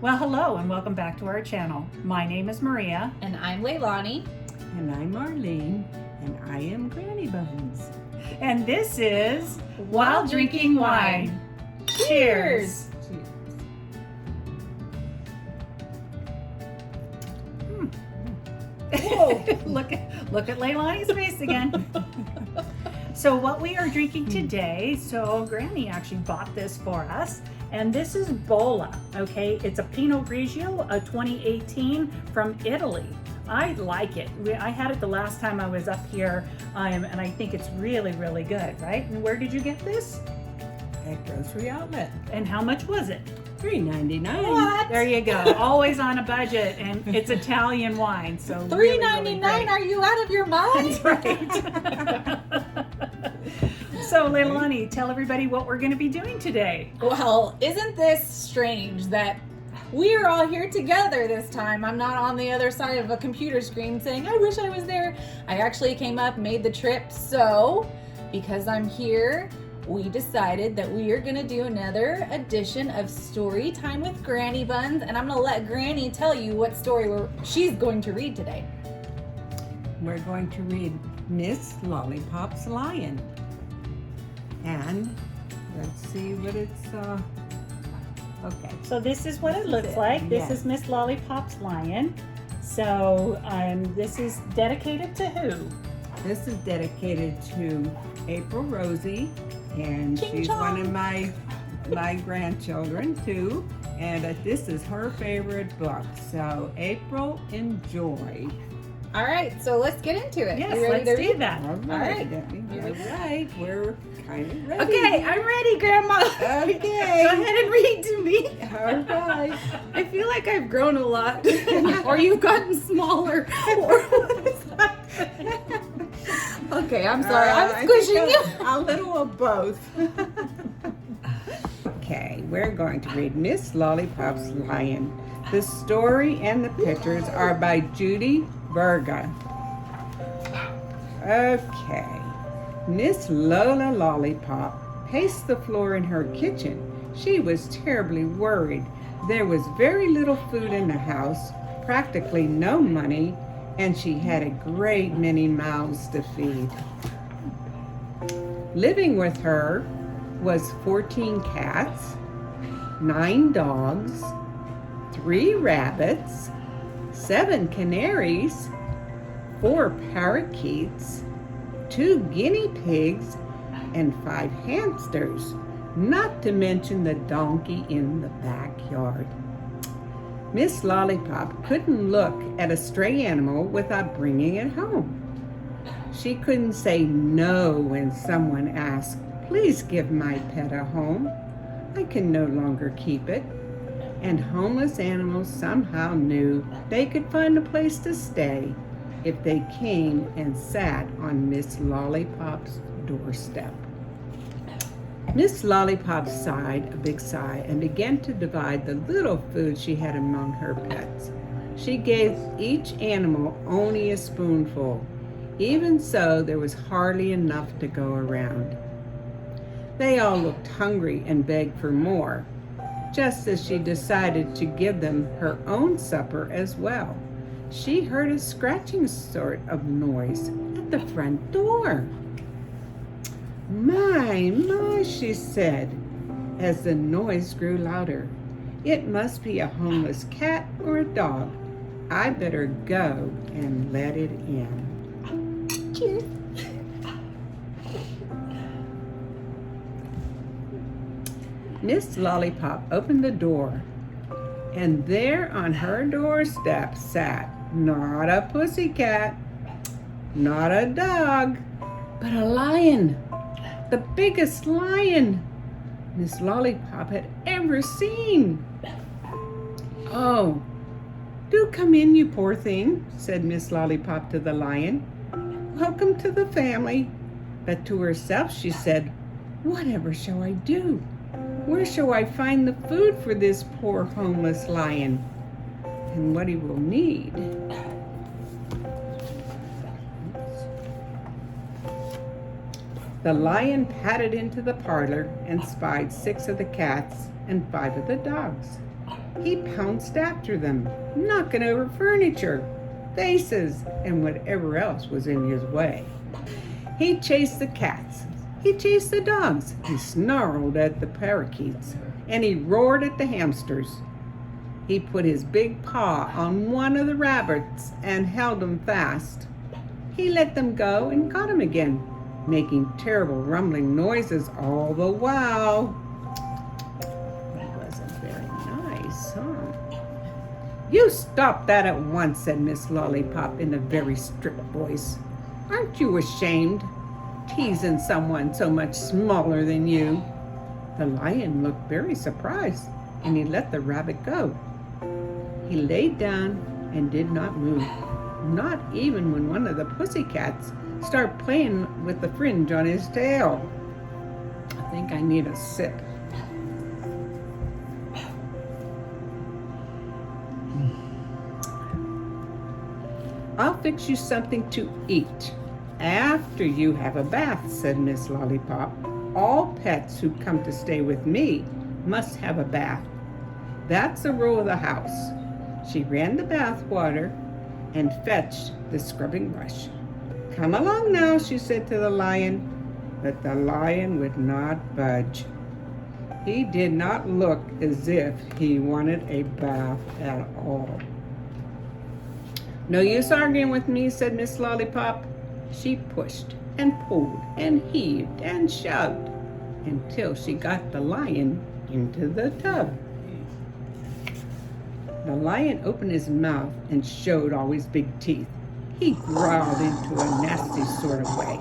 Well, hello and welcome back to our channel. My name is Maria. And I'm Leilani. And I'm Marlene, and I am Granny Buns. And this is While Drinking Wine. Cheers! Whoa. Look at Leilani's face again. So what we are drinking today, so Granny actually bought this for us, and this is Bolla, okay? It's a Pinot Grigio, a 2018 from Italy. I like it. I had it the last time I was up here, and I think it's really, really good, right? And where did you get this? At Grocery Outlet. And how much was it? $3.99. What? There you go. Always on a budget, and it's Italian wine, so $3.99? really Are you out of your mind? That's right. So, Leilani, tell everybody what we're going to be doing today. Well, isn't this strange that we're all here together this time? I'm not on the other side of a computer screen saying, I wish I was there. I actually came up, made the trip. So, because I'm here, we decided that we are going to do another edition of Story Time with Granny Buns. And I'm going to let Granny tell you what story she's going to read today. We're going to read Miss Lollipop's Lion. And let's see what it's, okay. So this is what it looks like. This is Miss Lollipop's lion. So this is dedicated to who? This is dedicated to April Rosie, and Ching she's chong. one of my grandchildren too. And this is her favorite book. So April, enjoy. All right, so let's get into it. Yes, You ready let's to do read? that. All right. We're kind of ready. Okay, I'm ready, Grandma. Okay. Go ahead and read to me. All right. I feel like I've grown a lot, or you've gotten smaller. Or what is that? Okay, I'm sorry. I I'm think squishing you. a little of both. Okay, we're going to read Miss Lollipop's Lion. The story and the pictures are by Judy Berga. Okay. Miss Lola Lollipop paced the floor in her kitchen. She was terribly worried. There was very little food in the house, practically no money, and she had a great many mouths to feed. Living with her was 14 cats, 9 dogs, 3 rabbits, 7 canaries, 4 parakeets, 2 guinea pigs, and 5 hamsters, not to mention the donkey in the backyard. Miss Lollipop couldn't look at a stray animal without bringing it home. She couldn't say no when someone asked, "Please give my pet a home. I can no longer keep it." And homeless animals somehow knew they could find a place to stay if they came and sat on Miss Lollipop's doorstep. Miss Lollipop sighed a big sigh and began to divide the little food she had among her pets. She gave each animal only a spoonful. Even so, there was hardly enough to go around. They all looked hungry and begged for more, just as she decided to give them her own supper as well. She heard a scratching sort of noise at the front door. My, she said, as the noise grew louder. It must be a homeless cat or a dog. I better go and let it in. Cheers. Miss Lollipop opened the door, and there on her doorstep sat not a pussycat, not a dog, but a lion, the biggest lion Miss Lollipop had ever seen. "Oh, do come in, you poor thing," said Miss Lollipop to the lion. "Welcome to the family." But to herself she said, "Whatever shall I do? Where shall I find the food for this poor homeless lion? And what he will need?" The lion padded into the parlor and spied 6 of the cats and 5 of the dogs. He pounced after them, knocking over furniture, vases, and whatever else was in his way. He chased the cats. He chased the dogs. He snarled at the parakeets, and he roared at the hamsters. He put his big paw on one of the rabbits and held him fast. He let them go and caught him again, making terrible rumbling noises all the while. That wasn't very nice, huh? You stop that at once, said Miss Lollipop in a very strict voice. Aren't you ashamed, teasing someone so much smaller than you? The lion looked very surprised, and he let the rabbit go. He laid down and did not move, not even when one of the pussycats started playing with the fringe on his tail. I think I need a sip. I'll fix you something to eat after you have a bath, said Miss Lollipop. All pets who come to stay with me must have a bath. That's the rule of the house. She ran the bath water and fetched the scrubbing brush. Come along now, she said to the lion, but the lion would not budge. He did not look as if he wanted a bath at all. No use arguing with me, said Miss Lollipop. She pushed and pulled and heaved and shoved until she got the lion into the tub. The lion opened his mouth and showed all his big teeth. He growled into a nasty sort of way,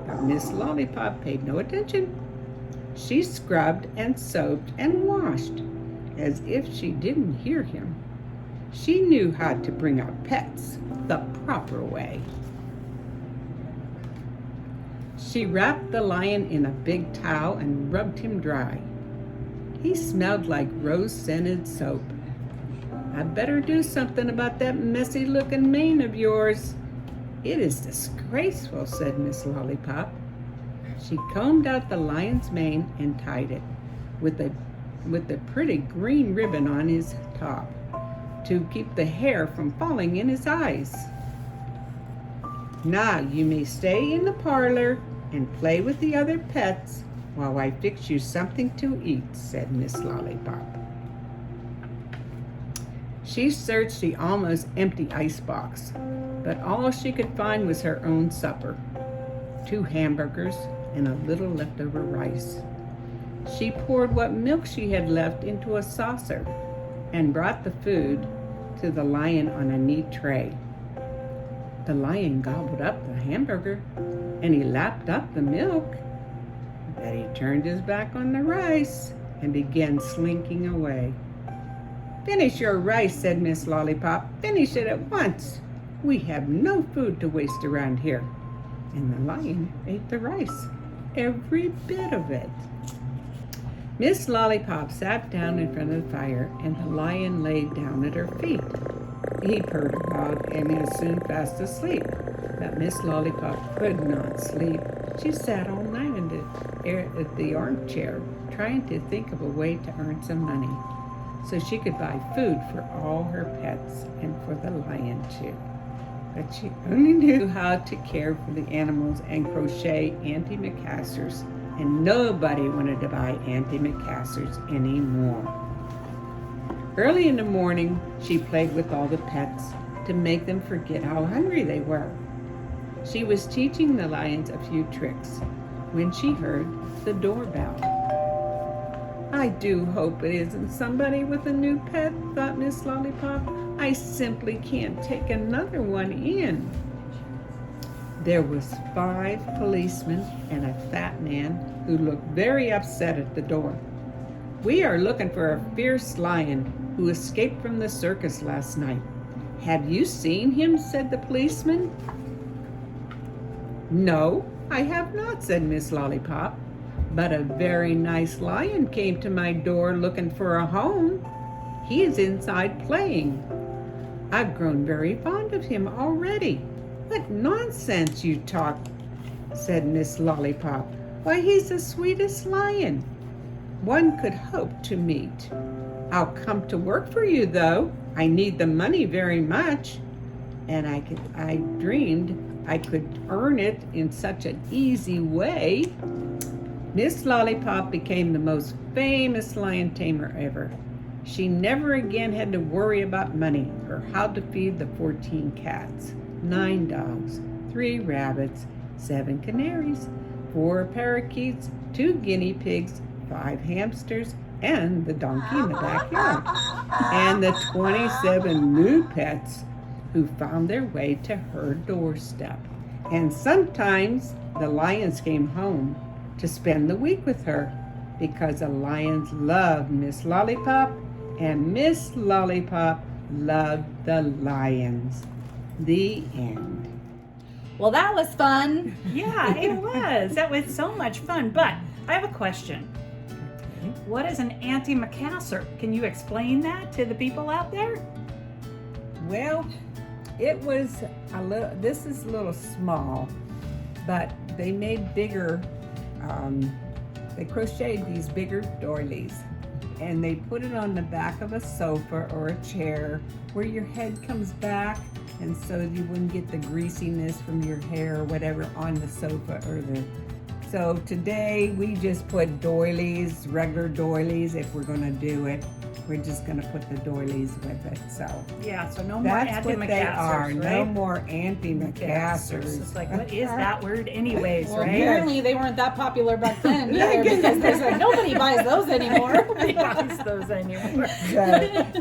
but Miss Lollipop paid no attention. She scrubbed and soaped and washed as if she didn't hear him. She knew how to bring out pets the proper way. She wrapped the lion in a big towel and rubbed him dry. He smelled like rose-scented soap. I'd better do something about that messy-looking mane of yours. It is disgraceful, said Miss Lollipop. She combed out the lion's mane and tied it with a pretty green ribbon on his top to keep the hair from falling in his eyes. Now you may stay in the parlor and play with the other pets while I fix you something to eat, said Miss Lollipop. She searched the almost empty icebox, but all she could find was her own supper, 2 hamburgers and a little leftover rice. She poured what milk she had left into a saucer and brought the food to the lion on a neat tray. The lion gobbled up the hamburger and he lapped up the milk. Then he turned his back on the rice and began slinking away. Finish your rice, said Miss Lollipop. Finish it at once. We have no food to waste around here. And the lion ate the rice, every bit of it. Miss Lollipop sat down in front of the fire, and the lion lay down at her feet. He purred about and he was soon fast asleep. But Miss Lollipop could not sleep. She sat all night at the armchair, trying to think of a way to earn some money, so she could buy food for all her pets and for the lion too. But she only knew how to care for the animals and crochet antimacassars, and nobody wanted to buy antimacassars anymore. Early in the morning, she played with all the pets to make them forget how hungry they were. She was teaching the lions a few tricks when she heard the doorbell. I do hope it isn't somebody with a new pet, thought Miss Lollipop. I simply can't take another one in. There was 5 policemen and a fat man who looked very upset at the door. We are looking for a fierce lion who escaped from the circus last night. Have you seen him? Said the policeman. No, I have not, said Miss Lollipop. But a very nice lion came to my door looking for a home. He is inside playing. I've grown very fond of him already. What nonsense you talk, said Miss Lollipop. Why, he's the sweetest lion one could hope to meet. I'll come to work for you, though. I need the money very much. And I dreamed I could earn it in such an easy way. Miss Lollipop became the most famous lion tamer ever. She never again had to worry about money or how to feed the 14 cats, 9 dogs, 3 rabbits, 7 canaries, 4 parakeets, 2 guinea pigs, 5 hamsters, and the donkey in the backyard, and the 27 new pets who found their way to her doorstep. And sometimes the lions came home to spend the week with her because the lions loved Miss Lollipop and Miss Lollipop loved the lions. The end. Well, that was fun. Yeah, it was. That was so much fun. But I have a question. What is an antimacassar? Can you explain that to the people out there? Well, it was this is a little small, but they made bigger, they crocheted these bigger doilies, and they put it on the back of a sofa or a chair where your head comes back, and so you wouldn't get the greasiness from your hair or whatever on the sofa or so today we just put doilies, regular doilies, if we're gonna do it. We're just gonna put the doilies with it, so. Yeah, so no more That's what they are, antimacassars, no right? more antimacassars. It's like, what is that word anyways, Well, right? apparently they weren't that popular back then either, because there's like, nobody buys those anymore. Nobody buys those anymore. So,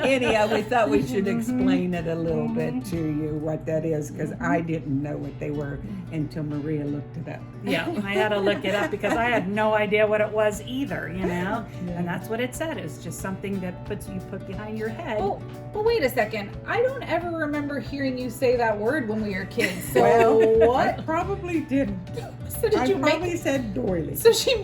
anyhow, we thought we should explain it a little bit to you, what that is, because I didn't know what they were until Maria looked it up. Yeah, I had to look it up because I had no idea what it was either, you know? Yeah. And that's what it said. It's just something that you put behind your head. Oh, but wait a second. I don't ever remember hearing you say that word when we were kids. So Well, what? I probably didn't. So did I you probably make? said doily. So she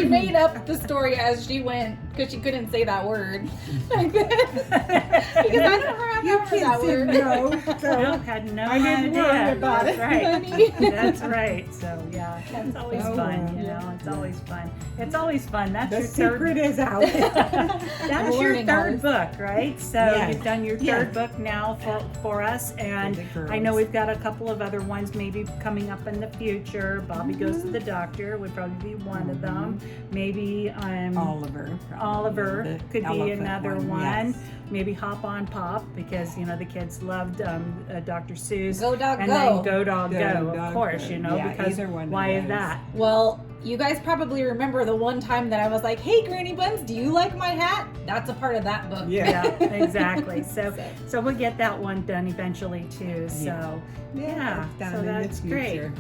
made up the story as she went because she couldn't say that word back then. Because I don't remember that word. No, so No, had no I didn't idea. worry about That's it. right. That's right. So yeah, it's always Oh, fun. You yeah. know, it's always fun. It's always fun. That's the your third. secret is out. That's your Learning third always. book, right? So Yes. you've done your Yes. third book now for us, and For the girls. I know we've got a couple of other ones maybe coming up in the future. Bobby Goes to the Doctor would probably be one of them. Maybe Oliver. probably, Oliver the could be elephant another one. yes. Maybe Hop on Pop, because you know the kids loved Dr. Seuss. Go dog and go. then Go Dog Go Go, of Dog course, Go. you know, Yeah, because either one of why is those. that? Well, you guys probably remember the one time that I was like, "Hey, Granny Buns, do you like my hat?" That's a part of that book. Yeah. Yeah, exactly. So we'll get that one done eventually too. So yeah, it's done so in that's the great. future,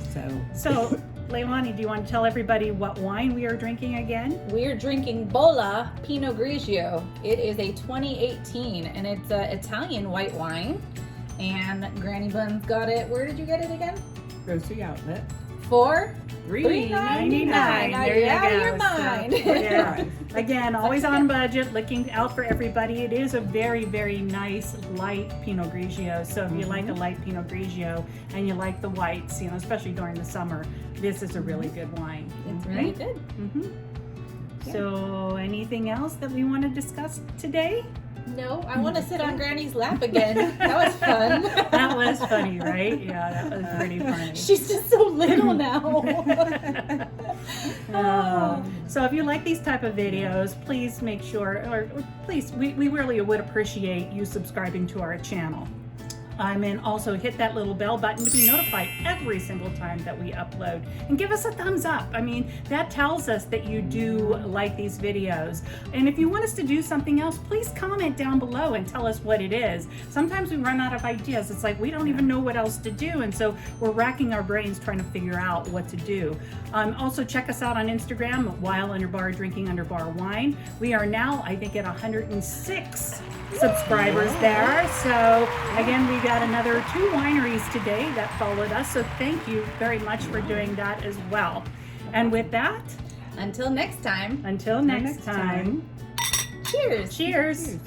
So Leilani, do you want to tell everybody what wine we are drinking again? We're drinking Bolla Pinot Grigio. It is a 2018, and it's an Italian white wine. And Granny Buns got it. Where did you get it again? Grocery outlet. For $3.99. There you Out go. of your So, mind. yeah. Again, always on budget, looking out for everybody. It is a very, very nice light Pinot Grigio. So if you like a light Pinot Grigio and you like the whites, you know, especially during the summer, this is a really good wine. It's really right? good. Mm-hmm. So anything else that we want to discuss today? No, I want to sit on Granny's lap again. That was fun. That was funny, right? Yeah, that was pretty funny. She's just so little now. So if you like these type of videos, please make sure, or please, we really would appreciate you subscribing to our channel. And also hit that little bell button to be notified every single time that we upload, and give us a thumbs up. I mean, that tells us that you do like these videos. And if you want us to do something else, please comment down below and tell us what it is. Sometimes we run out of ideas. It's like we don't even know what else to do, and so we're racking our brains trying to figure out what to do. Also check us out on Instagram, While Under Bar Drinking Under Bar Wine. We are now, I think, at 106 subscribers there. So again, we got another 2 wineries today that followed us. So thank you very much for doing that as well. And with that, Until next time, until next time, cheers. cheers.